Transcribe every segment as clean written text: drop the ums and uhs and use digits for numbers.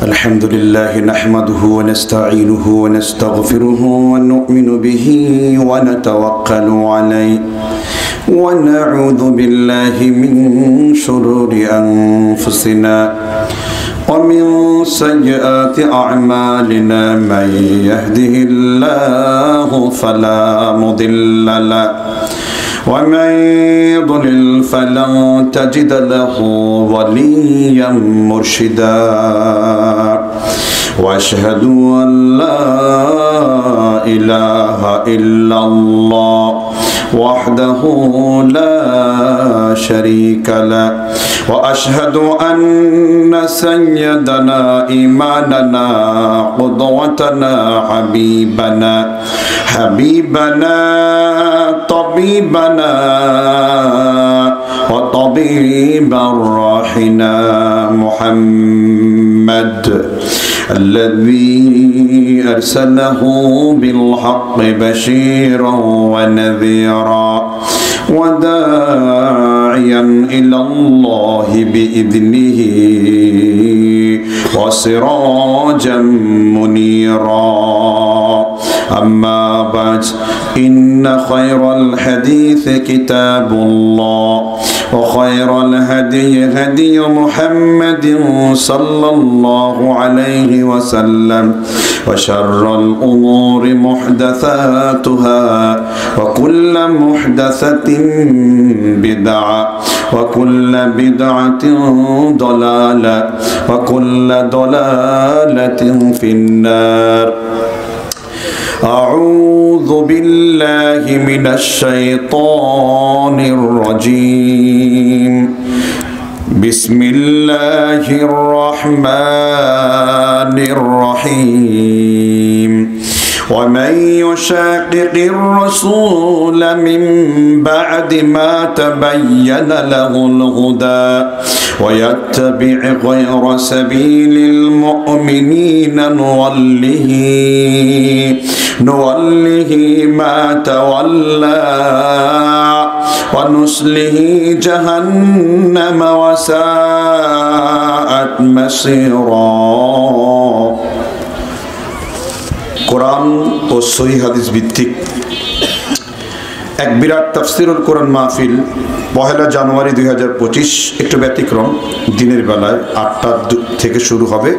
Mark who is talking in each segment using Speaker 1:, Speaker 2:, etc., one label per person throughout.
Speaker 1: الحمد لله نحمده ونستعينه ونستغفره ونؤمن به ونتوكل عليه ونعوذ بالله من شرور أنفسنا ومن سيئات أعمالنا من يهده الله فلا مضل له ومن يضلل فلن تجد له وليا مرشدا وأشهد أن لا إله إلا الله وحده لا شريك له وأشهد أن سيدنا إمامنا قدوتنا حبيبنا طبيبنا وطبيب روحنا محمد الذي أرسله بالحق بشيرا ونذيرا وداعيا إلى الله بإذنه وسراجا منيرا أما بعد إن خير الحديث كتاب الله وخير الهدي هدي محمد صلى الله عليه وسلم وشر الأمور محدثاتها وكل محدثة بدعة وكل بدعة ضلالة وكل ضلالة في النار أعوذ بالله من الشيطان الرجيم بسم الله الرحمن الرحيم ومن يشاقق الرسول من بعد ما تبين له الهدى ويتبع غير سبيل المؤمنين نوله ما تولى ونصله جهنم وساءت مصيرا কোরআন ও সহিহ হাদিস ভিত্তিক এক বিরাট তাফসীরুল কোরআন মাহফিল 1 জানুয়ারি 2025 একটু ব্যতিক্রম দিনের বেলায় 8টা থেকে শুরু হবে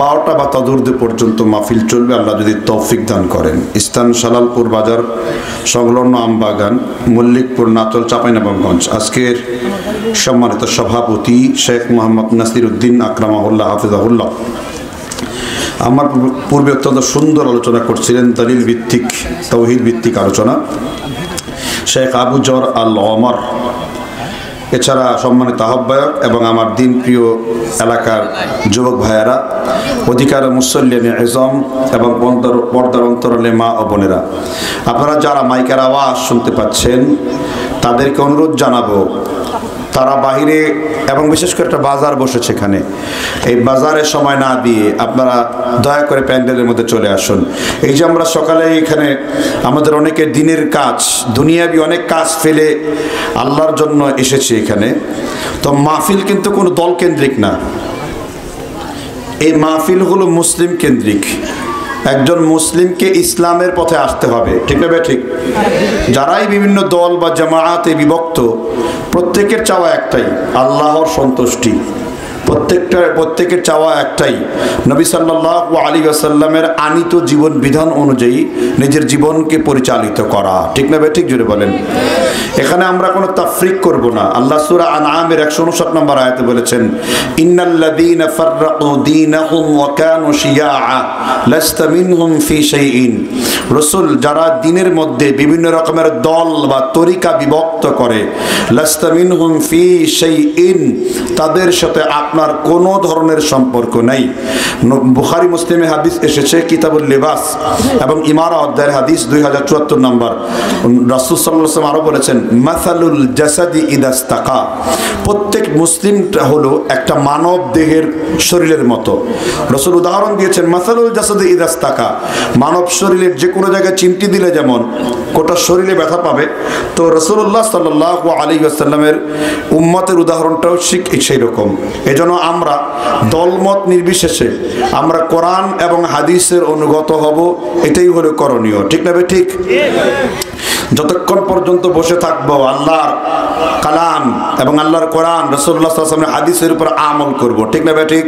Speaker 1: 12টা বা তদূর্ধ্ব পর্যন্ত মাহফিল চলবে আল্লাহ যদি তৌফিক দান করেন। স্থান শালালপুর বাজার সংলগ্ন আমবাগান মল্লিকপুর নাচল চাঁপাইনবাবগঞ্জ। আজকের সম্মানিত সভাপতি শেখ মোহাম্মদ নাসির উদ্দিন আকরামাহুল্লাহ হাফিজাহুল্লাহ আমার পূর্বে অত্যন্ত সুন্দর আলোচনা করছিলেন, দলিল ভিত্তিক তাওহীদ ভিত্তিক আলোচনা শেখ আবু জর আল ওমর। এছাড়া সম্মানিত আহ্বায়ক এবং আমার দিন প্রিয় এলাকার যুবক ভাইয়েরা, অধিকার মুসল্লিয়ানে এজম এবং পর্দার অন্তরালে মা ও বোনেরা, আপনারা যারা মাইকের আওয়াজ শুনতে পাচ্ছেন তাদেরকে অনুরোধ জানাবো তারা বাহিরে এবং বিশেষ করে একটা বাজার বসেছে এখানে, এই বাজারের সময় না দিয়ে আপনারা দয়া করে প্যান্ডেলের মধ্যে চলে আসুন। এই যে আমরা সকালে এখানে আমাদের অনেকের দিনের কাজ দুনিয়াবি অনেক কাজ ফেলে আল্লাহর জন্য এসেছি এখানে, তো মাহফিল কিন্তু কোনো দল কেন্দ্রিক না, এই মাহফিল হলো মুসলিম কেন্দ্রিক। একজন মুসলিমকে ইসলামের পথে আসতে হবে, ঠিক না ঠিক? যারাই বিভিন্ন দল বা জামায়াতে বিভক্ত প্রত্যেকের চাওয়া একটাই, আল্লাহর সন্তুষ্টি। প্রত্যেকের চাওয়া একটাই, নবী সাল্লাল্লাহু আলাইহি ওয়াসাল্লামের আনিত জীবন বিধান অনুযায়ী নিজের জীবনকে পরিচালিত করা, ঠিক না ঠিক? জোরে বলেন। এখানে আমরা কোনো তাফরিক করব না। আল্লাহ সূরা আনআমের 159 নম্বর আয়াতে বলেছেন, ইন্নাল্লাযীনা ফাররাকু দীনাহুম ওয়া কানু শিয়াআ লাস্তা মিনহুম ফি শাইইন। রাসূল যারা দ্বীনের মধ্যে বিভিন্ন রকমের দল বা তরিকা বিভক্ত করে, লাস্তা মিনহুম ফি শাইইন, তাদের সাথে আপনার কোনো ধরনের সম্পর্ক নাই। বুখারী মুসলিমে হাদিস এসেছে কিতাবুল লিবাস এবং ইমারা অধ্যায়ের হাদিস 2074 নম্বর। রাসূল সাল্লাল্লাহু আলাইহি ওয়াসাল্লাম আরো বলেছেন, মাসালুল জাসাদি ইদাস্তাকা, প্রত্যেক মুসলিমটা হলো একটা মানব দেহের শরীরের মতো। রাসূল উদাহরণ দিয়েছেন, মাসালুল জাসাদি ইদাস্তাকা, মানব শরীরের যে কোনো জায়গায় চিমটি দিলে যেমন গোটা শরীরে ব্যথা পাবে, তো রাসূলুল্লাহ সাল্লাল্লাহু আলাইহি ওয়াসাল্লামের উম্মতের উদাহরণটাও ঠিক সেই রকম। এজন্য যেন আমরা দলমত নির্বিশেষে আমরা কোরআন এবং হাদিসের অনুগত হব, এটাই হলো করণীয়। ঠিক না ঠিক? যতক্ষণ পর্যন্ত বসে থাকবো আল্লাহর কালাম এবং আল্লাহর কোরআন, রাসূলুল্লাহ সাল্লাল্লাহু আলাইহি ওয়াসাল্লামের হাদিসের উপর আমল করব। ঠিক না ঠিক?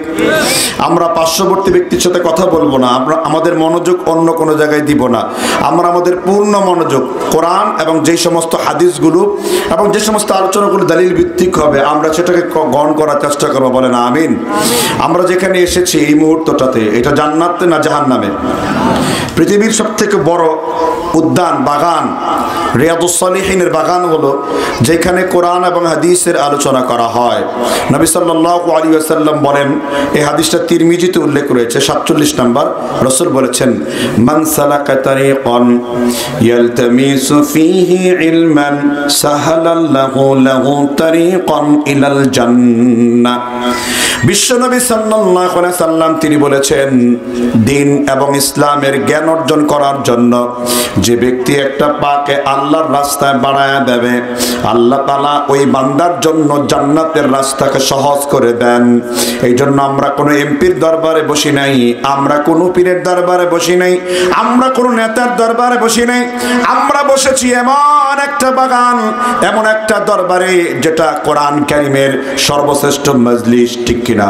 Speaker 1: আমরা পার্শ্ববর্তী ব্যক্তির সাথে কথা বলবো না, আমরা আমাদের মনোযোগ অন্য কোনো জায়গায় দিব না। আমরা আমাদের পূর্ণ মনোযোগ কোরআন এবং যেই সমস্ত হাদিসগুলো এবং যে সমস্ত আলোচনাগুলো দলিল ভিত্তিক হবে আমরা সেটাকে গ্রহণ করার চেষ্টা করবো। বলেন আমিন। আমরা যেখানে এসেছি এই মুহূর্তটাতে, এটা জান্নাতে না জাহান্নামে? পৃথিবীর সবথেকে বড় উদ্যান বাগান রিয়াদুস সালিহিনের বাগান হলো যেখানে কোরআন এবং হাদিসের আলোচনা করা হয়। নবী সাল্লাল্লাহু আলাইহি ওয়াসাল্লাম বলেন, এই হাদিসটা তিরমিজিতে উল্লেখ রয়েছে 47 নম্বর, রাসূল বলেছেন, মান সালাকা তারিকান ইয়ালতামিসু ফীহি ইলমান সাহালাল্লাহু লাহু তারিকান ইলাল জান্নাহ। বিশ্বনবী সাল্লাল্লাহু আলাইহি ওয়াসাল্লাম তিনি বলেছেন, দ্বীন এবং ইসলামের জ্ঞান অর্জন করার জন্য যে ব্যক্তি একটা পাকে আল্লাহর রাস্তায় বাড়ায়া দেবে, আল্লাহ তাআলা ওই বান্দার জন্য জান্নাতের রাস্তাকে সহজ করে দেন। এই জন্য আমরা কোনো এমপির দরবারে বসি নাই, আমরা কোনো পীরের দরবারে বসি নাই, আমরা কোনো নেতার দরবারে বসি নাই। আমরা বসেছি এমন একটা বাগান, এমন একটা দরবারে যেটা কোরআন কারীমের সর্বশ্রেষ্ঠ মজলিস। ঠিক কিনা?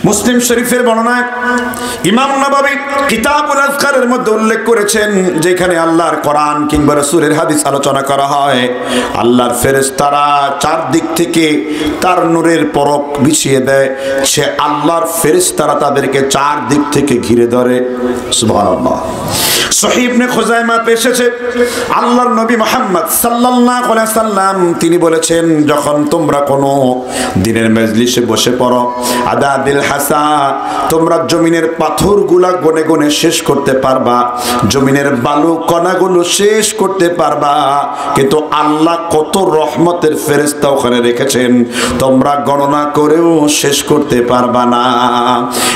Speaker 1: মুসলিম শরীফের বর্ণনায় ইমাম নববী কিতাবুল আযকারের মধ্যে উল্লেখ করেছেন, যেখানে আল্লাহর কোরআন কিংবা রাসূলের হাদিস আলোচনা করা হয়, আল্লাহর ফেরেশতারা চারদিক থেকে তার নূরের পরক বিছিয়ে দেয়। সে আল্লাহর ফেরেশতারা তাদেরকে চারদিক থেকে ঘিরে ধরে। সুবহানাল্লাহ। সহিহ ইবনে খুজাইমাতে এসেছে, আল্লাহর নবী মুহাম্মদ সাল্লাল্লাহু আলাইহি সাল্লাম তিনি বলেছেন, যখন তোমরা কোনো দিনের মজলিসে বসে পড়ো, আদাদিল হাসা, তোমরা জমিনের পাথরগুলা গনে গনে শেষ করতে পারবা, জমিনের বালু কণাগুলো শেষ করতে পারবা, কিন্তু আল্লাহ কত রহমতের ফেরেশতা ওখানে রেখেছেন তোমরা গণনা করেও শেষ করতে পারবা না।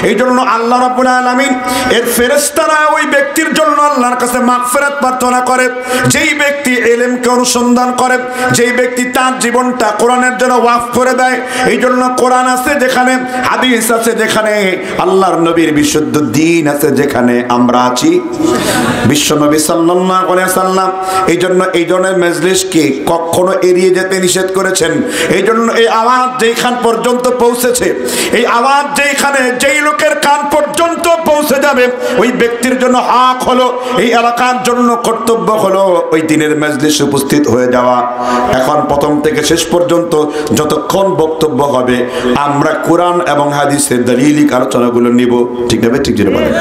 Speaker 1: এই জন্য আল্লাহ রাব্বুল আলামিন এর ফেরেশতারা ওই ব্যক্তির জন্য আল্লাহর কাছে মাগফিরাত প্রার্থনা করে, যেই ব্যক্তি ইলমকে অনুসন্ধান করে, যেই ব্যক্তি তার জীবনটা কোরআনের জন্য ওয়াকফ করে দেয়। এই জন্য কোরআন আছে যেখানে, হাদিস আছে যেখানে, আল্লাহর নবীর বিশুদ্ধ দ্বীন আছে যেখানে আমরা আছি। বিশ্ব নবী সাল্লাল্লাহু আলাইহি সাল্লাম এই জন্য এই ধরনের মজলিসকে কখনো এড়িয়ে যেতে নিষেধ করেছেন। এই জন্য এই আওয়াজ যেখান পর্যন্ত পৌঁছেছে, এই আওয়াজ যেখানে যেই লোকের কান পর্যন্ত পৌঁছে যাবে, ওই ব্যক্তির জন্য হক হলো, এই এলাকার জন্য কর্তব্য হলো ওই দিনের মজলিসে উপস্থিত হয়ে যাওয়া। এখন প্রথম থেকে শেষ পর্যন্ত যতক্ষণ বক্তব্য হবে আমরা কোরআন এবং হাদিসের দলিলিক আলোচনাগুলো নিব। ঠিক না? ঠিক যেটা বলেন।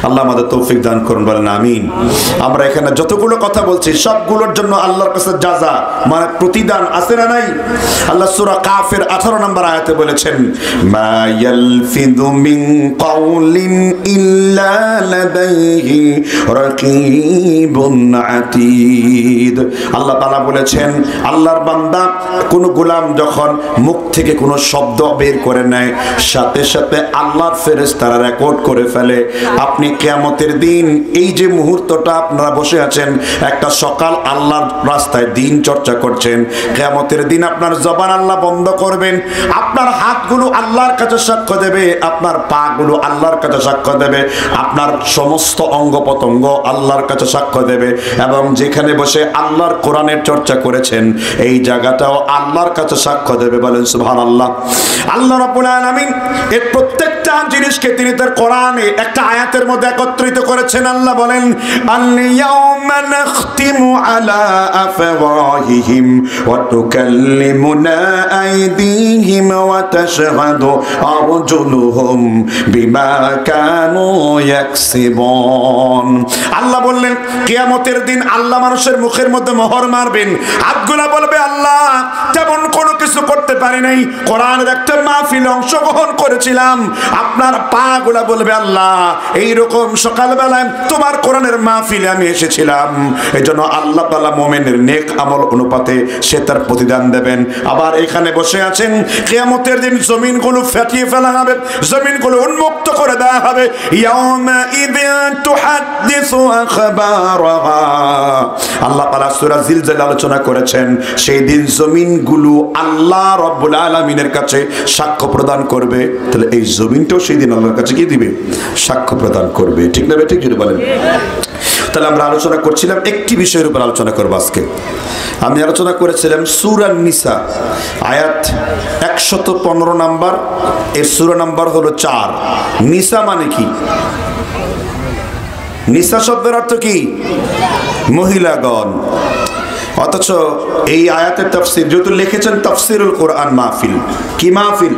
Speaker 1: আল্লাহ আমাদের তৌফিক দান করুন। বলেন আমিন। আমরা এখানে যতগুলো কথা বলছি সবগুলোর জন্য আল্লাহর কাছে জাযা মানে প্রতিদান আছে না নাই? আল্লাহ সূরা কাফের 18 নম্বর আয়াতে বলেছেন, মা ইয়ালফিযু মিন কাউলিন ইল্লা লাদাইহি রাকীবুন আতীদ। আল্লাহ তাআলা বলেছেন, আল্লাহর বান্দা কোন গোলাম যখন মুখ থেকে কোনো শব্দ বের করে নেয়, সাথে সাথে আল্লাহর ফেরেশতারা রেকর্ড করে ফেলে। আপনি কিয়ামতের দিন এই যে মুহূর্তটা আপনারা বসে আছেন, একটা সকাল আল্লাহর রাস্তায় দিন চর্চা করছেন, কিয়ামতের দিন আপনার জবান আল্লাহ বন্ধ করবেন, আপনার হাতগুলো আল্লাহর কাছে সাক্ষ্য দেবে, আপনার পাগুলো আল্লাহর কাছে সাক্ষ্য দেবে, আপনার সমস্ত অঙ্গ প্রত্যঙ্গ আল্লাহর কাছে সাক্ষ্য দেবে, এবং যেখানে বসে আল্লাহর কোরআনের চর্চা করেছেন এই জায়গাটাও আল্লাহর কাছে সাক্ষ্য দেবে। বলেন সুবহানাল্লাহ। আল্লাহ রাব্বুল আলামিন এর প্রত্যেকটা জিনিসকে তিনি তার কোরআনে একটা আয়াতের মধ্যে একত্রিত করেছেন। আল্লাহ বলেন, আল-ইয়াওমা নাখতিমু আলা আফওয়াহিহিম ওয়া তুকাল্লিমুনা আইদিহিম ওয়া তাশহাদু আরজুলুহুম বিমা কানু ইয়াকসিবুন। আল্লাহ বললেন, কিয়ামতের দিন আল্লাহ মানুষের মুখের মধ্যে মোহর মারবেন, হাতগুলো বলবে আল্লাহ তেমন কোনো কিছু করতে পারি নাই, কোরআনের একটা মাহফিলে অংশগ্রহণ করেছিলাম, আপনার পা গুলা বলবে আল্লাহ এইরকম সকালবেলায় তোমার কোরআনের মাহফিলে আমি এসেছিলাম, এই জন্য আল্লাহ তাআলা মুমিনের নেক আমল অনুপাতে সে তার প্রতিদান দেবেন। আবার এখানে বসে আছেন, কিয়ামতের দিন জমিনগুলো ফাটিয়ে ফেলা হবে, জমিনগুলো উন্মুক্ত করে দেওয়া হবে। ইয়াউমা ইযিন তুহাদ্দিসু আখবারাহা, আল্লাহ তাআলা সূরা জিলজিলা আলোচনা করেছেন, সেই দিন জমিনগুলো আল্লাহ রাব্বুল আলামিনের কাছে সাক্ষ্য প্রদান করবে। তাহলে এই জমিনটাও সেই দিন আল্লাহর কাছে কি দিবে? সাক্ষ্য প্রদান করবে। ঠিক না ঠিক যদি বলেন? তাহলে আমরা আলোচনা করছিলাম একটি বিষয়ের উপর আলোচনা করব আজকে। আমি আলোচনা করেছিলাম সূরা নিসা আয়াত 115 নাম্বার, এর সূরা নাম্বার হলো 4। নিসা মানে কি? নিসা শব্দের অর্থ কি? মহিলাগণ। অথচ এই আয়াতের তাফসীর যেহেতু লিখেছেন তাফসীরুল কোরআন মাহফিল, কি মাহফিল?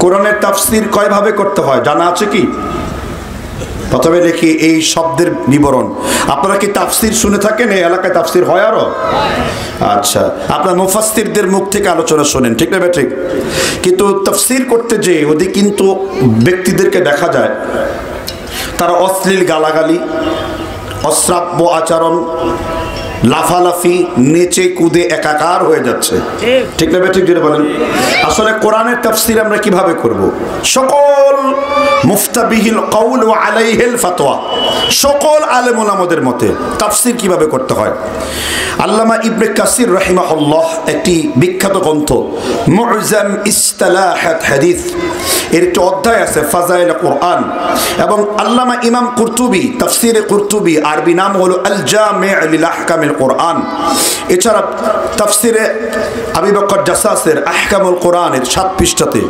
Speaker 1: কোরআনের তাফসীর কয়ভাবে করতে হয় জানা আছে কি? প্রথমে লিখি এই শব্দের বিবরণ। আপনারা কি তাফসীর শুনে থাকেন? এই এলাকায় তাফসীর হয় আরো? আচ্ছা, আপনার মুফাসসিরদের মুখ থেকে আলোচনা শোনেন, ঠিক না ঠিক? কিন্তু তাফসীর করতে যে ওদের কিন্তু ব্যক্তিদেরকে দেখা যায় তারা অশ্লীল গালাগালি, অশ্রাব্য আচরণ, লাফালাফি, নেচে কুদে একাকার হয়ে যাচ্ছে, ঠিক না ঠিক যেটা বলেন? আসলে কোরআনের তাফসীর আমরা কিভাবে করব? সকল মুফতাবিহিল কওল ওয়া আলাইহিল ফাতওয়া, সকল আলেম ওলামাদের মতে তাফসীর কিভাবে করতে হয়। আল্লামা ইবনে কাসির রাহিমাহুল্লাহ একটি বিখ্যাত গ্রন্থ মু'জাম ইসতিলাহাত হাদিস, এর একটি অধ্যায় আছে ফাজাইল কোরআন, এবং আল্লামা ইমাম কুরতুবী তাফসীরে কুরতুবী আরবি নাম হলো আল জামি' লিল আহকামিল কোরআন। এছাড়া তাফসীরে আবু বকর জাসাসের আহকামুল কোরআনের 7 পৃষ্ঠাতে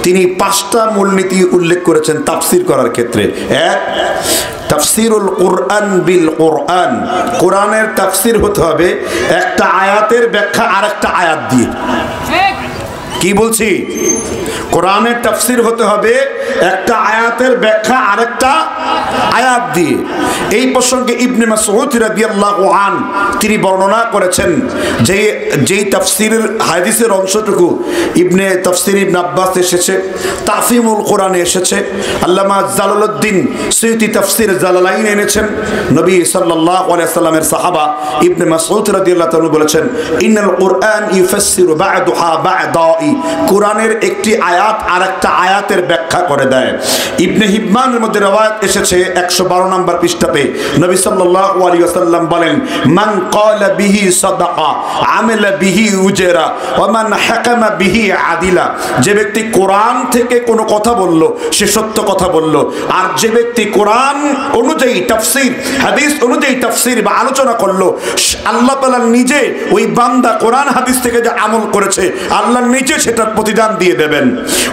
Speaker 1: তিনি 5টা মূলনীতি উল্লেখ করেছেন তাফসীর করার ক্ষেত্রে। এক, তাফসীরুল কোরআন বিল কোরআন, কোরআনের তাফসীর হতে হবে একটা আয়াতের ব্যাখ্যা আরেকটা আয়াত দিয়ে। কি বলছি? কোরআনের তাফসীর হতে হবে একটা আয়াতের ব্যাখ্যা আরেকটা আয়াত দিয়ে। এই প্রসঙ্গে ইবনে মাসউদ রাদিয়াল্লাহু আন তিনি বর্ণনা করেছেন যে যেই তাফসীরের হাদিসের অংশটুকু ইবনে তাফসীর ইবনে আব্বাস এসেছে, তাফহিমুল কোরআনে এসেছে, আল্লামা জালালউদ্দিন সুয়ুতি তাফসীর জালালাইন এনেছেন। নবী সাল্লাল্লাহু আলাইহি ওয়াসাল্লামের সাহাবা ইবনে মাসউদ রাদিয়াল্লাহু তাআলা বলেছেন, ইন্নাল কোরআন ইউফাসসিরু বা'দুহা বা'দাই, কোরআনের একটি আয়াত আরেকটা আয়াতের ব্যাখ্যা করে দেয়। ইবনে হিব্বানের মধ্যে রওয়ায়াত এসেছে 112 নম্বর পৃষ্ঠাতে, নবী সাল্লাল্লাহু আলাইহি ওয়াসাল্লাম বলেন, মান ক্বালা বিহি সাদাকা আমিলা বিহি উজরা ওয়া মান হাকামা বিহি আদিলা, যে ব্যক্তি কোরআন থেকে কোনো কথা বলল সে সত্য কথা বলল, আর যে ব্যক্তি কোরআন অনুযায়ী তাফসীর হাদিস অনুযায়ী তাফসীর বা আলোচনা করলো, আল্লাহ তাআলা নিজে ওই বান্দা কোরআন হাদিস থেকে যে আমল করেছে আল্লাহ নিজে সেটার প্রতিদান দিয়ে দেবেন।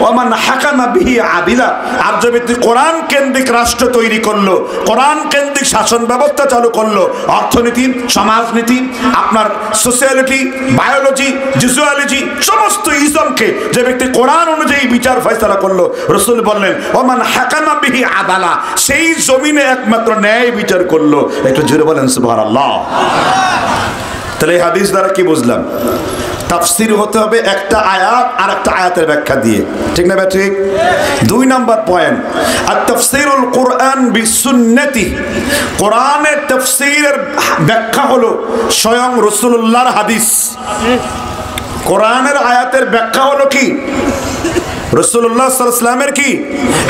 Speaker 1: ওমান হাকামা বিহি আদিলা, আর যে ব্যক্তি কোরআন কেন্দ্রিক রাষ্ট্র তৈরি করলো, কোরআন কেন্দ্রিক শাসন ব্যবস্থা চালু করলো, অর্থনীতি, সমাজনীতি, আপনার সোশিয়ালিটি, বায়োলজি, জিওলজি, সমস্ত ইসমকে যে ব্যক্তি কোরআন অনুযায়ী বিচার ফয়সালা করলো, রাসূল বললেন ওমান হাকামা বিহি আদালা, সেই জমিনে একমাত্র ন্যায় বিচার করলো। একটু জোরে বলেন সুবহানাল্লাহ। তাহলে এই হাদিস দ্বারা কি বুঝলাম? তাফসীর হতে হবে একটা আয়াত আর একটা আয়াতের ব্যাখ্যা দিয়ে, ঠিক না ঠিক? 2 নাম্বার পয়েন্ট, আর তাফসীরুল কোরআন বিসুন্নতি, কোরআনের তাফসীরের ব্যাখ্যা হলো স্বয়ং রাসূলুল্লাহর হাদিস। কোরআনের আয়াতের ব্যাখ্যা হলো কি? রাসূলুল্লাহ সাল্লাল্লাহু আলাইহি ওয়াসাল্লামের কি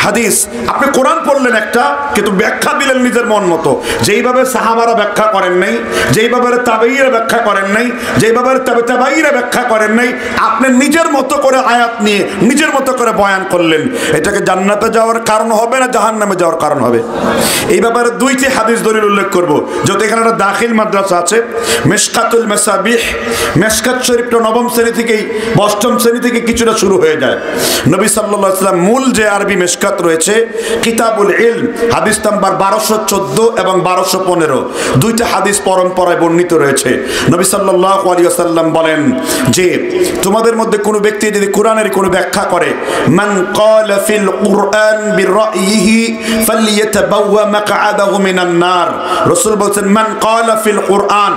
Speaker 1: হাদিস। আপনি কোরআন পড়লেন একটা, কিন্তু ব্যাখ্যা দিলেন নিজের মন মতো, যেইভাবে সাহাবারা ব্যাখ্যা করেন নাই, যেইভাবে তাবেঈরা ব্যাখ্যা করেন নাই, যেইভাবে তাবেঈরা ব্যাখ্যা করেন নাই, আপনি নিজের মতো করে আয়াত নিয়ে নিজের মতো করে বয়ান করলেন। এটাকে জান্নাতে যাওয়ার কারণ হবে না জাহান্নামে যাওয়ার কারণ হবে? এই ব্যাপারে 2টি হাদিস দলিল উল্লেখ করব। যত এখানে একটা দাখিল মাদ্রাসা আছে, মিশকাতুল মাসাবিহ, মিশকাত শরীফটা 9ম শ্রেণী থেকেই 8ম শ্রেণী থেকে কিছুটা শুরু হয়ে যায়। নবী সাল্লাল্লাহু আলাইহি ওয়াসাল্লাম মূল যে আরবি মিশকাত রয়েছে কিতাবুল ইলম, হাদিস নাম্বার 1214 এবং 1215, 2টা হাদিস পরম্পরায় বর্ণিত রয়েছে। নবী সাল্লাল্লাহু আলাইহি ওয়াসাল্লাম বলেন যে তোমাদের মধ্যে কোনো ব্যক্তি যদি কোরআনের কোনো ব্যাখ্যা করে, মান ক্বালা ফিল কুরআন বিরাইহি ফালইয়াতাবাওয়া মাকআদাহু মিনান নার, রাসূল বলেন মান ক্বালা ফিল কুরআন,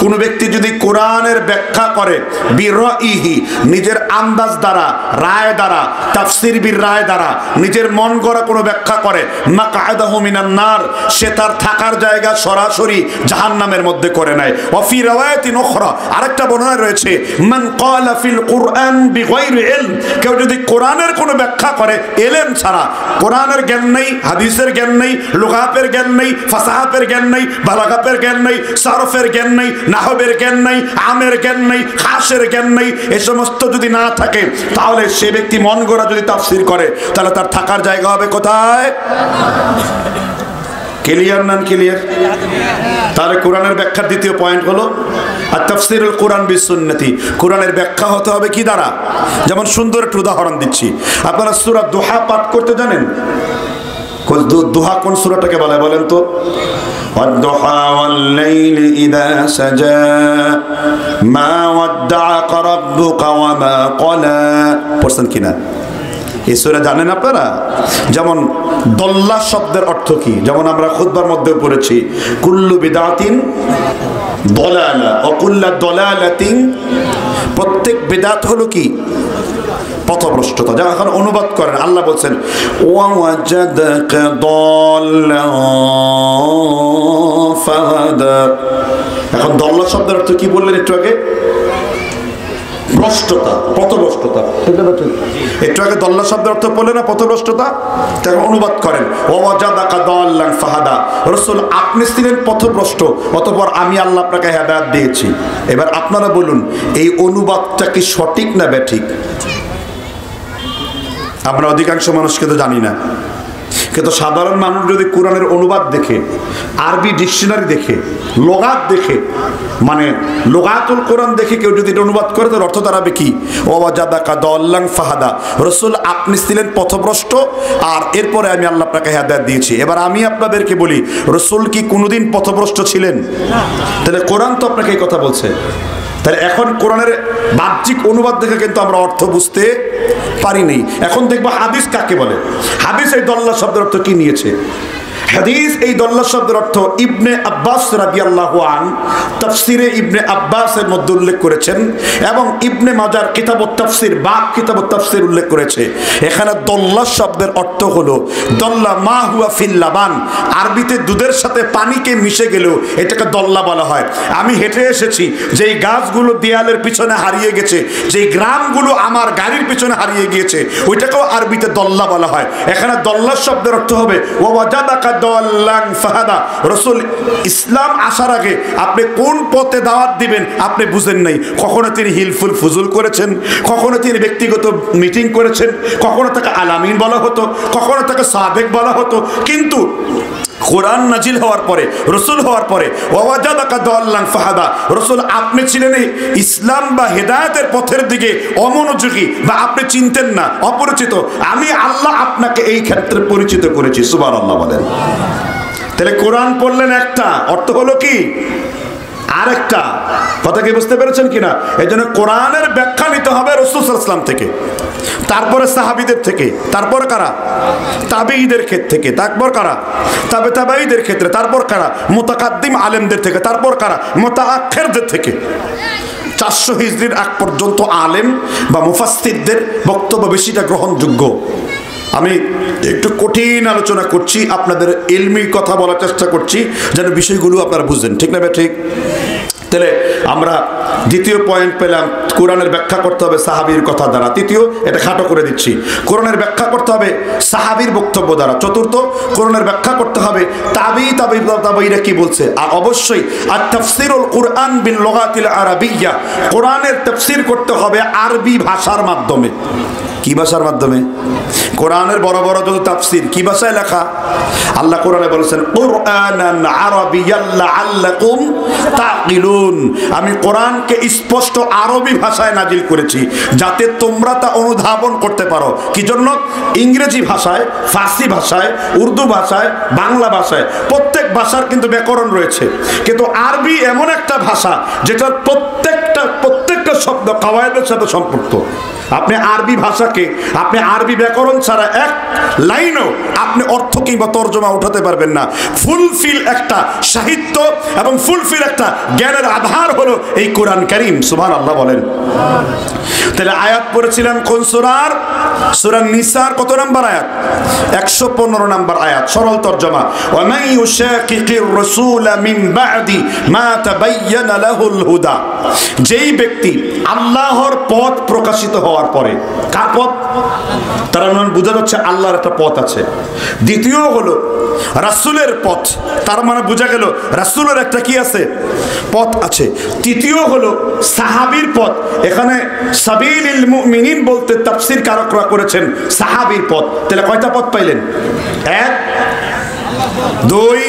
Speaker 1: কোনো ব্যক্তি যদি কোরআনের ব্যাখ্যা করে বিরাইহি, নিজের আন্দাজ দ্বারা, রায় দ্বারা, দ্বারা, তাফসীরবির রায় দ্বারা নিজের মন গড়া কোনো ব্যাখ্যা করে, মাকআদাহু মিনান নার, সে তার থাকার জায়গা সরাসরি জাহান্নামের মধ্যে করে নেয়। ওয়া ফি রাওয়ায়াতিন উখরা, আরেকটা বর্ণনা রয়েছে, মান ক্বালা ফিল কুরআন বিগাইরি ইলম, কেউ যদি কোরআনের কোনো ব্যাখ্যা করে ইলম ছাড়া, কোরআনের জ্ঞান নেই, হাদিসের জ্ঞান নেই, লুগাতের জ্ঞান নেই, ফাসাহাতের জ্ঞান নেই, বালাগাতের জ্ঞান নেই, সরফের জ্ঞান নেই, নাহবের জ্ঞান নেই, আমের জ্ঞান নেই, খাসের জ্ঞান নেই, এই সমস্ত যদি না থাকে, তাহলে সে ব্যক্তি মন গড়া যদি তাফসীর করে, তাহলে তার থাকার জায়গা হবে কোথায়? ক্লিয়ার না? ক্লিয়ার? তাহলে কোরআনের ব্যাখ্যার দ্বিতীয় পয়েন্ট হলো আর তাফসীরুল কোরআন বিসুন্নতি, কোরআনের ব্যাখ্যা হতে হবে কি দ্বারা? যেমন সুন্দর একটা উদাহরণ দিচ্ছি, আপনারা সূরা দুহা পাঠ করতে জানেন? দুহা কোন সূরাটাকে বলে বলেন তো? والضحى والليل إذا سجى ما ودعك ربك وما قلى, পড়ছেন কিনা? এই সূরা জানেন আপনারা? যেমন দল্লা শব্দের অর্থ কি? যেমন আমরা খুতবার মধ্যে পড়েছি, কুল্লু বিদআতিন দলালা ওয়া কুল্লু দলালাতিন, প্রত্যেক বিদআত হলো কি? পথভ্রষ্টতা। যা এখন অনুবাদ করেন, আল্লাহ বলছেন ওয়া ওয়াজাদাকা দাল্লান ফাহাদা। এখন দল্লা শব্দের অর্থ কি বললেন একটু আগে? ভ্রষ্টতা, পথভ্রষ্টতা। একটু আগে দল্লা শব্দের অর্থ বললেন না, পথভ্রষ্টতা। এখন অনুবাদ করেন ওয়া ওয়াজাদাকা দাল্লান ফাহাদা, রাসূল আপনি ছিলেন পথভ্রষ্ট, অতঃপর আমি আল্লাহ আপনাকে হেদায়েত দিয়েছি। এবার আপনারা বলুন, এই অনুবাদটা কি সঠিক না ব্যাঠিক? আমরা অধিকাংশ মানুষকে তো জানি না, কিন্তু সাধারণ মানুষ যদি কোরআনের অনুবাদ দেখে, আরবি ডিকশনারি দেখে, লগাত দেখে, মানে লগাতুল কোরআন দেখে কেউ যদি এটা অনুবাদ করে, তার অর্থ দাঁড়াবে কি? ওয়াজাদাকা দাল্লান ফাহাদা, রাসূল আপনি ছিলেন পথভ্রষ্ট, আর এরপরে আমি আল্লাহ আপনাকে হেদায়েত দিয়েছি। এবার আমি আপনাদেরকে বলি, রাসূল কি কোনোদিন পথভ্রষ্ট ছিলেন? তাহলে কোরআন তো আপনাকে এই কথা বলছে। তাহলে এখন কোরআনের বাহ্যিক অনুবাদ দেখে কিন্তু আমরা অর্থ বুঝতে পারিনি। এখন দেখবো হাদিস কাকে বলে। হাদিস এই দল্লা শব্দের অর্থ কি নিয়েছে? হাদিস এই দল্লা শব্দের অর্থ ইবনে আব্বাস রাদিয়াল্লাহু আন তাফসিরে ইবনে আব্বাসের মধ্যে উল্লেখ করেছেন, এবং ইবনে মাজার কিতাবুত তাফসির, বাব কিতাবুত তাফসির উল্লেখ করেছে। এখানে দল্লা শব্দের অর্থ হলো দল্লা মা হুয়া ফিল লাবান, আরবিতে দুধের সাথে পানিকে মিশে গেলেও এটাকে দল্লা বলা হয়। আমি হেঁটে এসেছি, যেই গাছগুলো দেয়ালের পিছনে হারিয়ে গেছে, যেই গ্রামগুলো আমার গাড়ির পিছনে হারিয়ে গিয়েছে, ওইটাকেও আরবিতে দল্লা বলা হয়। এখানে দল্লা শব্দের অর্থ হবে ওয়াজাদাকা দাল্লান ফাহাদা, রাসূল ইসলাম আসার আগে আপনি কোন পথে দাওয়াত দিবেন আপনি বুঝেন নাই। কখনো তিনি হিলফুল ফুজুল করেছেন, কখনো তিনি ব্যক্তিগত মিটিং করেছেন, কখনো তাকে আলামিন বলা হতো, কখনো তাকে সাদেক বলা হতো, কিন্তু কোরআন নাজিল হওয়ার পরে, রাসূল হওয়ার পরে ওয়াজাদাকা দাল্লান ফাহাদা, রাসূল আপনি ছিলেন ইসলাম বা হেদায়েতের পথের দিকে অমনোযোগী, বা আপনি চিনতেন না, অপরিচিত, আমি আল্লাহ আপনাকে এই ক্ষেত্রে পরিচিত করেছি। সুবহানাল্লাহ বলেন। তাহলে কোরআন পড়লেন একটা, অর্থ হলো কি আরেকটা। কথা কি বুঝতে পেরেছেন কিনা? এই জন্য কোরআনের ব্যাখ্যা নিতে হবে রাসূল সাল্লাল্লাহু আলাইহি ওয়াসাল্লাম থেকে, তারপরে সাহাবীদের থেকে, তারপর কারা? তাবেঈদের ক্ষেত্রে থেকে, তারপর কারা? তাবেঈদের ক্ষেত্রে, তারপর কারা? মুতাকাদ্দিম আলেমদের থেকে, তারপর কারা? মুতাআখিরদের থেকে। 400 হিজরির আগ পর্যন্ত আলেম বা মুফাসসিরদের বক্তব্য বেশিটা গ্রহণযোগ্য। আমি একটু কঠিন আলোচনা করছি, আপনাদের ইলমি কথা বলার চেষ্টা করছি যেন বিষয়গুলো আপনারা বুঝেন, ঠিক না ভাই? ঠিক। তাহলে আমরা দ্বিতীয় পয়েন্ট পেলাম, কোরআনের ব্যাখ্যা করতে হবে সাহাবীর কথা দ্বারা। তৃতীয়, এটা খাটো করে দিচ্ছি, কোরআনের ব্যাখ্যা করতে হবে সাহাবীর বক্তব্য দ্বারা। চতুর্থ, কোরআনের ব্যাখ্যা করতে হবে তাবেঈরা কি বলছে। আর অবশ্যই আর তাফসীরুল কোরআন বিল লুগাতিল আরাবিয়্যা, কোরআনের তাফসীর করতে হবে আরবি ভাষার মাধ্যমে। কি ভাষার মাধ্যমে? কোরআনের বড় বড় যত তাফসীর কি ভাষায় লেখা? আল্লাহ কোরআনে বলেছেন কুরআনান আরাবিয়াল লাআল্লাকুম তাকিলুন, আমি কোরআনকে স্পষ্ট আরবি ভাষায় নাজিল করেছি যাতে তোমরা তা অনুধাবন করতে পারো। কি জন্য? ইংরেজি ভাষায়, ফার্সি ভাষায়, উর্দু ভাষায়, বাংলা ভাষায়, প্রত্যেক ভাষার কিন্তু ব্যাকরণ রয়েছে, কিন্তু আরবি এমন একটা ভাষা যেটার প্রত্যেকটা শব্দ কাওয়ায়েদের সাথে সম্পৃক্ত। আপনি আরবি ভাষাকে, আপনি আরবি ব্যাকরণ ছাড়া এক লাইনও আপনি অর্থ কিংবা তর্জমা উঠাতে পারবেন না। ফুলফিল একটা সাহিত্য এবং ফুলফিল একটা জ্ঞানের আধার হলো এই কোরআন কারীম। সুবহানাল্লাহ বলেন। তাহলে আয়াত পড়েছিলাম কোন সূরার? সূরা নিসার কত নাম্বার আয়াত? 115 নাম্বার আয়াত। সরল তরজমা, ওয়া মান ইউশাকিকির রাসূল মিন বা'দি মা তাবায়্যানা লাহুল হুদা। যেই ব্যক্তি আল্লাহর পথ প্রকাশিত হওয়ার পরে, কার পথ? তার মানে বোঝা যাচ্ছে আল্লাহর একটা পথ আছে। দ্বিতীয় হলো রাসূলের পথ, তার মানে বোঝা গেল রাসূলের একটা কি আছে? পথ আছে। তৃতীয় হলো সাহাবীর পথ। এখানে সাবিলুল মুমিনিন বলতে তাফসীর কারকরা করেছেন সাহাবীর পথ। তাহলে কয়টা পথ পাইলেন? 1 2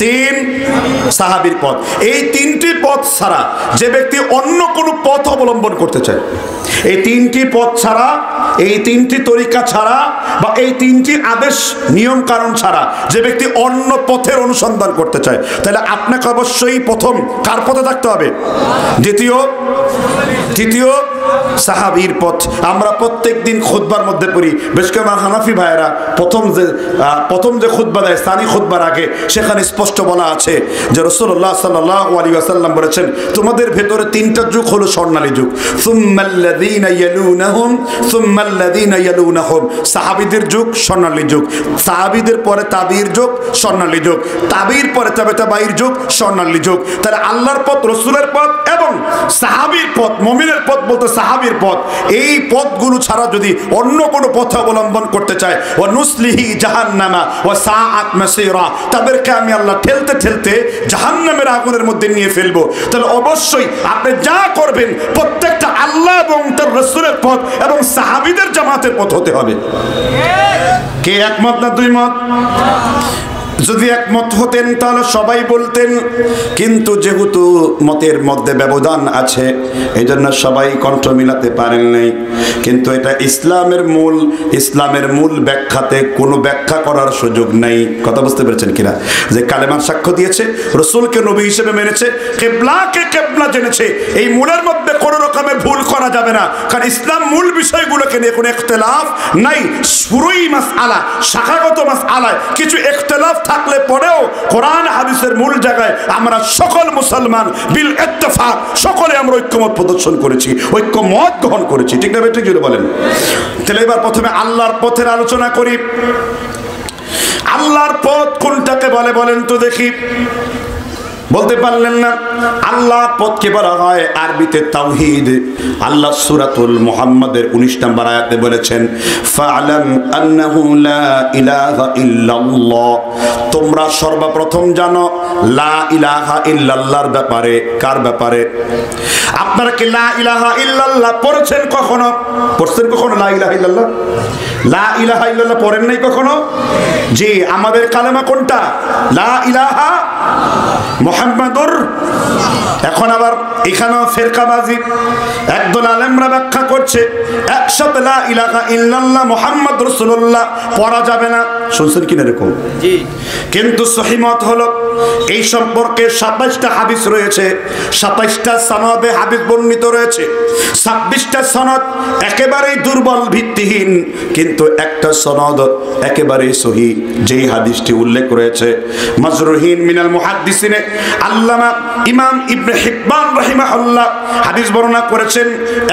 Speaker 1: 3 সাহাবীর পথ। এই তিনটি পথ ছাড়া যে ব্যক্তি অন্য কোনো পথ অবলম্বন করতে চায়, এই তিনটি পথ ছাড়া, এই তিনটি তরিকা ছাড়া বা এই তিনটি আদেশ নিয়ম কারণ ছাড়া যে ব্যক্তি অন্য পথের অনুসন্ধান করতে চায়, তাহলে আপনাকে অবশ্যই প্রথম কার পথে থাকতে হবে? তৃতীয় সাহাবীর পথ। আমরা প্রত্যেক দিন খুতবার মধ্যে পড়ি, বেশ করে আমার হানাফি ভাইয়েরা প্রথম যে খুতবা দেয় সানি খুতবার আগে, সেখানে স্পষ্ট বলা আছে যে রাসূলুল্লাহ সাল্লাল্লাহু আলাইহি ওয়াসাল্লাম বলেছেন, তোমাদের ভেতরে তিনটা যুগ হলো স্বর্ণালী যুগ। সুম্মাল্লাযীনা ইয়ালুনাহুম সুম্মাল্লাযীনা ইয়ালুনাহুম। সাহাবীদের যুগ স্বর্ণালী যুগ, সাহাবীদের পরে তাবিঈর যুগ স্বর্ণালী যুগ, তাবিঈর পরে তাবেঈর যুগ স্বর্ণালী যুগ। তাহলে আল্লাহর পথ, রাসূলের পথ এবং সাহাবীর পথ, মুমিনের পথ বলতে সাহাবীর পথ, এই পথগুলো ছাড়া যদি অন্য কোনো পথ অবলম্বন করতে চায়, ওয়া নুসলিহি জাহান্নামা ওয়া সাআত মাসীরা, তাদেরকে আমি আল্লাহ ঠেলতে ঠেলতে জাহান্নামের আগুনের মধ্যে নিয়ে ফেলবো। তাহলে অবশ্যই আপনি যা করবেন প্রত্যেকটা আল্লাহ এবং তার রাসূলের পথ এবং সাহাবীদের জামাতের পথ হতে হবে। কে একমত না দুই মত? যদি একমত হতেন তাহলে সবাই বলতেন, কিন্তু যেহেতু মতের মধ্যে ব্যবধান আছে এই জন্য সবাই কণ্ঠ মিলাতে পারেন নাই। কিন্তু এটা ইসলামের মূল ব্যাখ্যাতে কোনো ব্যাখ্যা করার সুযোগ নাই। কথা বুঝতে পেরেছেন কিনা? যে কালেমার সাক্ষ্য দিয়েছে, রসুলকে নবী হিসেবে মেনেছে, কিবলাকে কিবলা জেনেছে, এই মূলের মধ্যে কোনো রকমের ভুল করা যাবে না। কারণ ইসলাম মূল বিষয়গুলোকে নিয়ে কোনো ইখতিলাফ নাই। পুরোই মাসআলা, শাখাগত মাসআলায় কিছু ইখতিলাফ থাকলে পরেও কোরআন হাদিসের মূল জায়গায় আমরা সকল মুসলমান বিল ইত্তেফাক সকলে আমরা ঐক্যমত প্রদর্শন করেছি, ঐক্যমত গ্রহণ করেছি। ঠিক না? ঠিক জুড়ে বলেন। তাহলে এবার প্রথমে আল্লাহর পথের আলোচনা করি। আল্লাহর পথ কোনটাকে বলে বলেন তো দেখি? বলতে পারলেন না? আল্লাহর পথকে বলা হয় আরবিতে তাওহীদ। আল্লাহ সূরাতুল মুহাম্মাদের 19 নম্বর আয়াতে বলেছেন, ফা'লাম আন্নাহু লা ইলাহা ইল্লাল্লাহ। তোমরা সর্বপ্রথম জানো লা ইলাহা ইল্লাল্লাহর ব্যাপারে। কার ব্যাপারে? আপনারা কি লা ইলাহা ইল্লাল্লাহ পড়েছেন কখনো? পড়ছেন কখনো লা ইলাহা ইল্লাল্লাহ? লা ইলাহা ইল্লাল্লাহ পড়েন নাই কখনো? জি, আমাদের কালেমা কোনটা? লা ইলাহা মুহাম্মাদুর। এখন আবার এখানেও ফেরকাবাজি, একদল আলেমরা ব্যাখ্যা করছে একসাথে লা ইলাহা ইল্লাল্লাহ মুহাম্মদ রাসূলুল্লাহ পড়া যাবে না। শুনছেন কিনা এরকম? জি। কিন্তু সহিহ মত হলো এই সম্পর্কে 27টা হাদিস রয়েছে, 27টা সনদে হাদিস বর্ণিত রয়েছে। 26টা সনদ একেবারেই দুর্বল, ভিত্তিহীন, কিন্তু একটা সনদ একেবারেই সহিহ, যেই হাদিসটি উল্লেখ রয়েছে মাজরুহিন মিনাল মুহাদ্দিসিনে আল্লামা ইমাম ইবনে হিব্বান রাহিমাহুল্লাহ হাদিস বর্ণনা করেছেন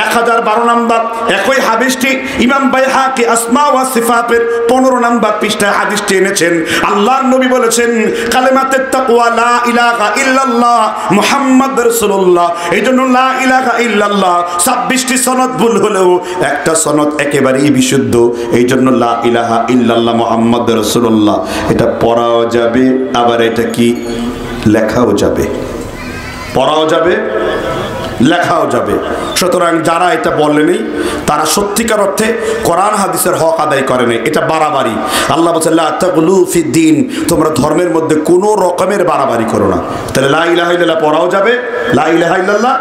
Speaker 1: 1012 নম্বর। একই হাদিসটি ইমাম বাইহাকি আসমা ওয়া সিফাতের 15 নম্বর পৃষ্ঠায় হাদিসটি এনেছেন। আল্লাহর নবী বলেছেন কালেমাতে তাকওয়া লা ইলাহা ইল্লাল্লাহ মুহাম্মদ রাসূলুল্লাহ। এইজন্য লা ইলাহা ইল্লাল্লাহ 26টি সনদ ভুল হলেও একটা সনদ একেবারেই বিশুদ্ধ। এইজন্য লা ইলাহা ইল্লাল্লাহ মুহাম্মদ রাসূলুল্লাহ এটা পড়াও যাবে, আবার এটা কি লেখাও যাবে। পড়াও যাবে, লেখাও যাবে। সুতরাং যারা এটা বলেনি তারা সত্যিকার অর্থে কোরআন হাদিসের হক আদায় করে নাই, এটা বাড়াবাড়ি। আল্লাহ বলেন লা তাগলু ফিদ্দিন, তোমরা ধর্মের মধ্যে কোনো রকমের বাড়াবাড়ি করো না। তাহলে লা ইলাহা ইল্লাল্লাহ পড়াও যাবে, লা ইলাহা ইল্লাল্লাহ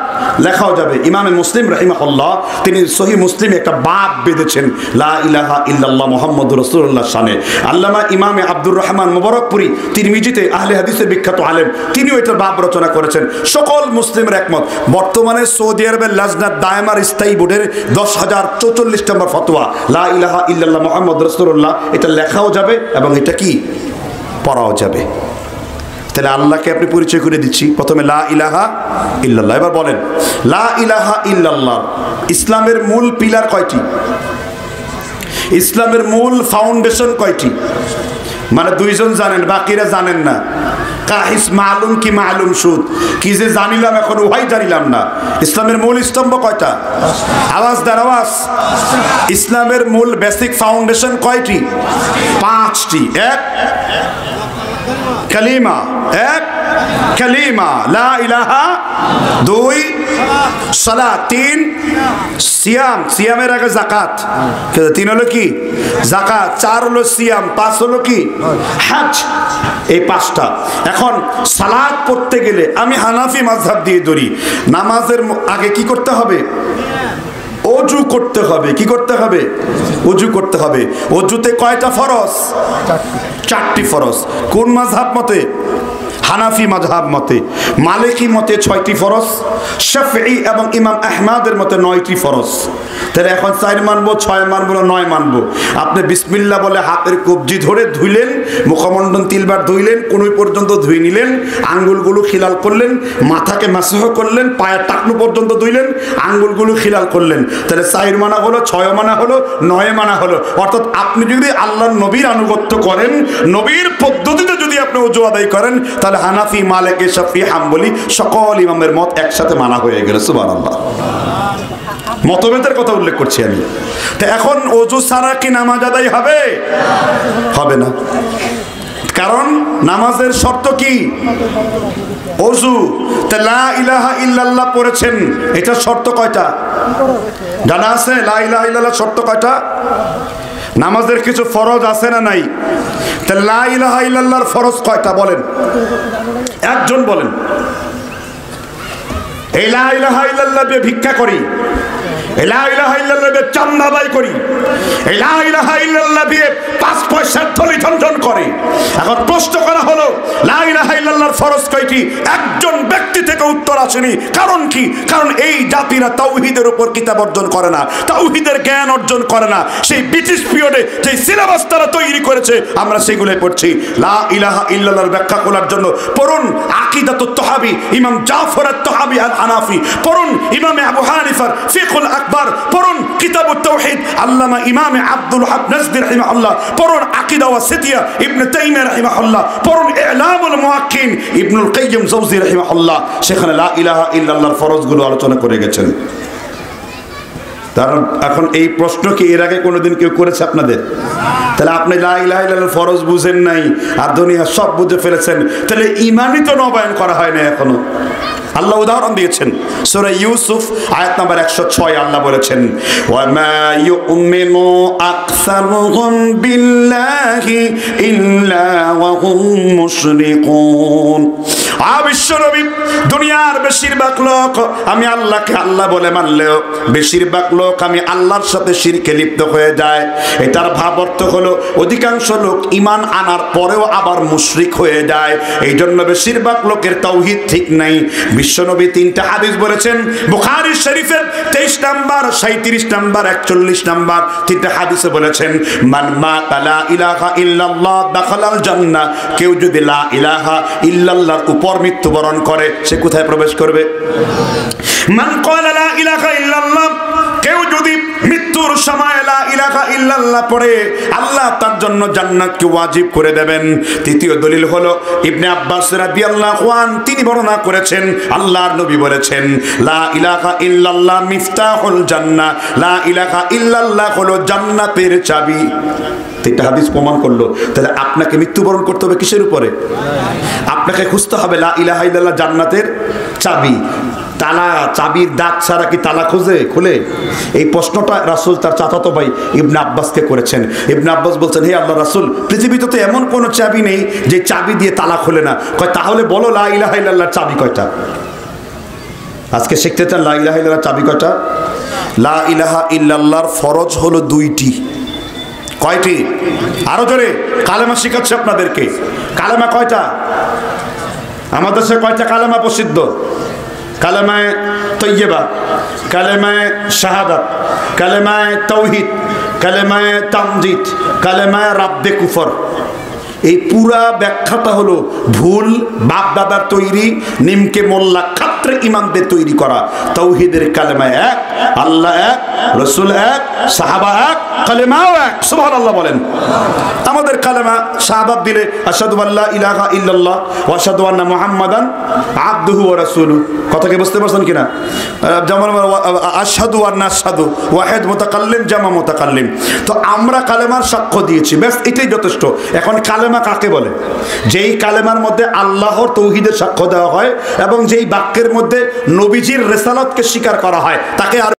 Speaker 1: লেখাও যাবে। ইমামে মুসলিম রাহিমাহুল্লাহ তিনি সহিহ মুসলিমে একটা বাব বেঁধেছেন লা ইলাহা ইল্লাল্লাহ মুহাম্মাদুর রাসূলুল্লাহ শানে। আল্লামা ইমামে আব্দুর রহমান মুবারকপুরি তিরমিজিতে আহলে হাদিসের বিখ্যাত আলেম, তিনিও এটা বাব রচনা করেছেন। সকল মুসলিমের একমত। বর্তমানে বর্তমানে সৌদি আরবের লাজনাত দায়মার স্থায়ী বোর্ডের 10,044 নম্বর ফতোয়া, লা ইলাহা ইল্লাল্লাহ মুহাম্মদ রাসূলুল্লাহ, এটা লেখাও যাবে এবং এটা কি পড়াও যাবে। তাহলে আল্লাহকে আপনি পরিচয় করে দিচ্ছি, প্রথমে লা ইলাহা ইল্লাল্লাহ। এবার বলেন, লা ইলাহা ইল্লাল্লাহ ইসলামের মূল পিলার কয়টি? ইসলামের মূল ফাউন্ডেশন কয়টি? মানে দুইজন জানেন, বাকিরা জানেন না। কাহিস মালুম কি মালুম সুদ, কি যে জানিলাম এখন উহাই জানিলাম না। ইসলামের মূল স্তম্ভ কয়টা? আওয়াজ দেন, আওয়াজ। ইসলামের মূল বেসিক ফাউন্ডেশন কয়টি? 5টি। এক কালিমা, এক কালিমা লা ইলাহা। 2 সালাত। 3 সিয়াম, সিয়ামের আগে যাকাত। 3 হলো কি? যাকাত। 4 হলো সিয়াম। 5 হলো কি? হজ। এই 5টা। এখন সালাত পড়তে গেলে আমি হানাফি মাযহাব দিয়ে ধরি, নামাজের আগে কি করতে হবে? ওযু করতে হবে। কি করতে হবে? ওযু করতে হবে। ওযুতে কয়টা ফরজ? 4টি ফরজ। কোন মাযহাব মতে? হানাফি মাযহাব মতে। মালিকি মতে 6টি ফরজ, শাফিঈ এবং ইমাম আহমদের মতে 9টি ফরজ। তাহলে এখন 4 মানবো, 6 মানবো না 9 মানবো? আপনি বিসমিল্লাহ বলে হাতের কবজি ধরে ধুইলেন, মুখমণ্ডল 3 বার ধুইলেন, কোনই পর্যন্ত ধুয়ে নিলেন, আঙ্গুলগুলো খিলাল করলেন, মাথাকে মাসহ করলেন, পায়ের টাকনু পর্যন্ত ধুইলেন, আঙ্গুলগুলো খিলাল করলেন। তাহলে 4 মানা হলো, 6 মানা হলো, 9 মানা হলো। অর্থাৎ আপনি যদি আল্লাহর নবীর আনুগত্য করেন, নবীর পদ্ধতিতে যদি আপনি ওযু আদায় করেন, তাহলে হানাফি, মালিকি, শাফিঈ, হাম্বলি সকল ইমামের মত একসাথে মানা হয়ে গেল। সুবহানাল্লাহ। মতভেদের কথা উল্লেখ করছি আমি। তো এখন ওযু ছাড়া কি নামাজ আদায় হবে? হবে না। কারণ নামাজের শর্ত কি? ওযু। তা লা ইলাহা ইল্লাল্লাহ পড়েছেন, এটা শর্ত কয়টা জানা আছে? লা ইলাহা ইল্লাল্লাহ শর্ত কয়টা? নামাজের কিছু ফরজ আছে না নাই? তা লা ইলাহা ইল্লাল্লাহর ফরজ কয়টা বলেন? একজন বলেন। এই লা ইলাহা ইল্লাল্লাহ দিয়ে ভিক্ষা করি, এই লা ইলাহা ইল্লাল্লাহ দিয়ে চান্দা আদায় করি, এই লা ইলাহা ইল্লাল্লাহ দিয়ে 5 পয়সার থলি ঝনঝন করে। এখন প্রশ্ন করা হলো, লা ইলাহা ইল্লাল্লাহর ফরজ কয়টি? একজন ব্যক্তি থেকে উত্তর আসেনি। কারণ কি? কারণ এই জাতিরা তাওহীদের উপর কিতাব অর্জন করে না, তাওহীদের জ্ঞান অর্জন করে না। সেই ব্রিটিশ পিরিয়ডে যে সিলেবাস তারা তৈরি করেছে, আমরা সেগুলোই পড়ছি। লা ইলাহা ইল্লাল্লাহর ব্যাখ্যা করার জন্য পড়ুন আকিদাতুত তাহাবী, ইমাম জাফর আত-তাহাবী আল-হানাফি, পড়ুন ইমাম আবু হানিফার ফিকহুল আকবার, পড়ুন কিতাবুত তাওহীদ আল্লামা ইমাম আব্দুল হাব নাজদি রাহিমাহুল্লাহ, পড়ুন আকিদা ওয়াসিতিয়া ইবনে তাইমিয়া রাহিমাহুল্লাহ, পড়ুন ইলামুল মুওয়াক্কিন ইবনুল কাইয়্যিম জাওজি রাহিমাহুল্লাহ। সেখানে লা ইলাহা ইল্লাল্লাহর ফরজগুলো আলোচনা করে গেছেন। কারণ এখন এই প্রশ্ন কি এর আগে কোনোদিন কেউ করেছে আপনাদের? তাহলে আপনি লা ইলাহা ইল্লাল্লাহর ফরজ বুঝেন নাই আর দুনিয়া সব বুঝে ফেলেছেন। তাহলে ঈমানই তো নবায়ন করা হয় না এখনো। আল্লাহ উদাহরণ দিয়েছেন সূরা ইউসুফ আয়াত নাম্বার 106। আল্লাহ বলেছেন, ওয়া মা ইউমিনু আকসারুহুম বিল্লাহি ইল্লা ওয়া হুম মুশরিকুন। বিশ্বনবী, দুনিয়ার বেশিরভাগ লোক আমি আল্লাহকে আল্লাহ বলে মানলেও বেশিরভাগ লোক আমি আল্লাহর সাথে শিরকে লিপ্ত হয়ে যায়। এটার ভাব অর্থ হলো অধিকাংশ লোক ঈমান আনার পরেও আবার মুশরিক হয়ে যায়। এই জন্য বেশিরভাগ লোকের তাওহীদ ঠিক নাই। বিশ্বনবী 3টা হাদিস বলেছেন, বুখারী শরীফের 23 নাম্বার, 37 নাম্বার, 41 নাম্বার 3টা হাদিসে বলেছেন, মান মাতা লা ইলাহা ইল্লাল্লাহ দাখালাল জান্নাহ। কেউ যদি লা ইলাহা ইল্লাল্লাহর উপর মৃত্যুবরণ করে সে কোথায় প্রবেশ করবে? মান ক্বালা লা ইলাহা ইল্লাল্লাহ, কেউ যদি মৃত্যুর সময় লা ইলাহা ইল্লাল্লাহ পড়ে আল্লাহ তার জন্য জান্নাতকে ওয়াজিব করে দেবেন। তৃতীয় দলিল হলো ইবনে আব্বাস রাদিয়াল্লাহু আনহু, তিনি বর্ণনা করেছেন আল্লাহর নবী বলেছেন, লা ইলাহা ইল্লাল্লাহ মিফতাহুল জান্নাহ, লা ইলাহা ইল্লাল্লাহ হলো জান্নাতের চাবি। 3টা হাদিস প্রমাণ করলো। তাহলে আপনাকে মৃত্যুবরণ করতে হবে কিসের উপরে? আপনাকে খুঁজতে হবে লা ইলাহা ইল্লাল্লাহ জান্নাতের চাবি। তালা, চাবির দাঁত ছাড়া কি তালা খুলে? এই প্রশ্নটা রাসূল তার চাচাতো ভাই ইবনে আব্বাসকে করেছেন। ইবনে আব্বাস বলছেন, হে আল্লাহর রাসূল, পৃথিবীতে তো এমন কোনো চাবি নেই যে চাবি দিয়ে তালা খোলে না। কয় তাহলে বলো লা ইলাহা ইল্লাল্লাহর চাবি কয়টা? আজকে শিখতে চান লা ইলাহা ইল্লাল্লাহর চাবি কয়টা? লা ইলাহা ইল্লাল্লাহর ফরজ হলো 2টি। কয়টি? আরো জোরে। কালেমা শিখাচ্ছে আপনাদেরকে। কালেমা কয়টা? আমাদের দেশে কয়টা কালেমা প্রসিদ্ধ? কালেমায়ে তৈয়বা, কালেমায়ে শাহাদাত, কালেমায়ে তাওহীদ, কালেমায়ে তামজিদ, কালেমায়ে রাদ্দে কুফর। এই পুরা ব্যাখ্যাটা হলো ভুল বাপ দাদার তৈরি, নিমকে মোল্লা খাত্রে ইমামদের তৈরি করা। তাওহীদের কালেমা এক, আল্লাহ এক, রাসূল এক, সাহাবা এক, কালেমাও এক। সুবহানাল্লাহ বলেন। আমাদের কালেমা শাহাদাত দিলে আশহাদু আল্লা ইলাহা ইল্লাল্লাহ ওয়া আশহাদু আন্না মুহাম্মাদান আবদুহু ওয়া রাসূলুহু। কথা কি বুঝতে পারছেন কিনা? যেমন আশহাদু আর নাশহাদু, ওয়াহিদ মুতাকাল্লিম, জামা মুতাকাল্লিম। তো আমরা কালেমার সাক্ষ্য দিয়েছি, ব্যাস এটাই যথেষ্ট। এখন কালেমা কাকে বলে? যেই কালেমার মধ্যে আল্লাহর তাওহীদের সাক্ষ্য দেওয়া হয় এবং যেই বাক্যের মধ্যে নবীজির রিসালাতকে স্বীকার করা হয় তাকে আর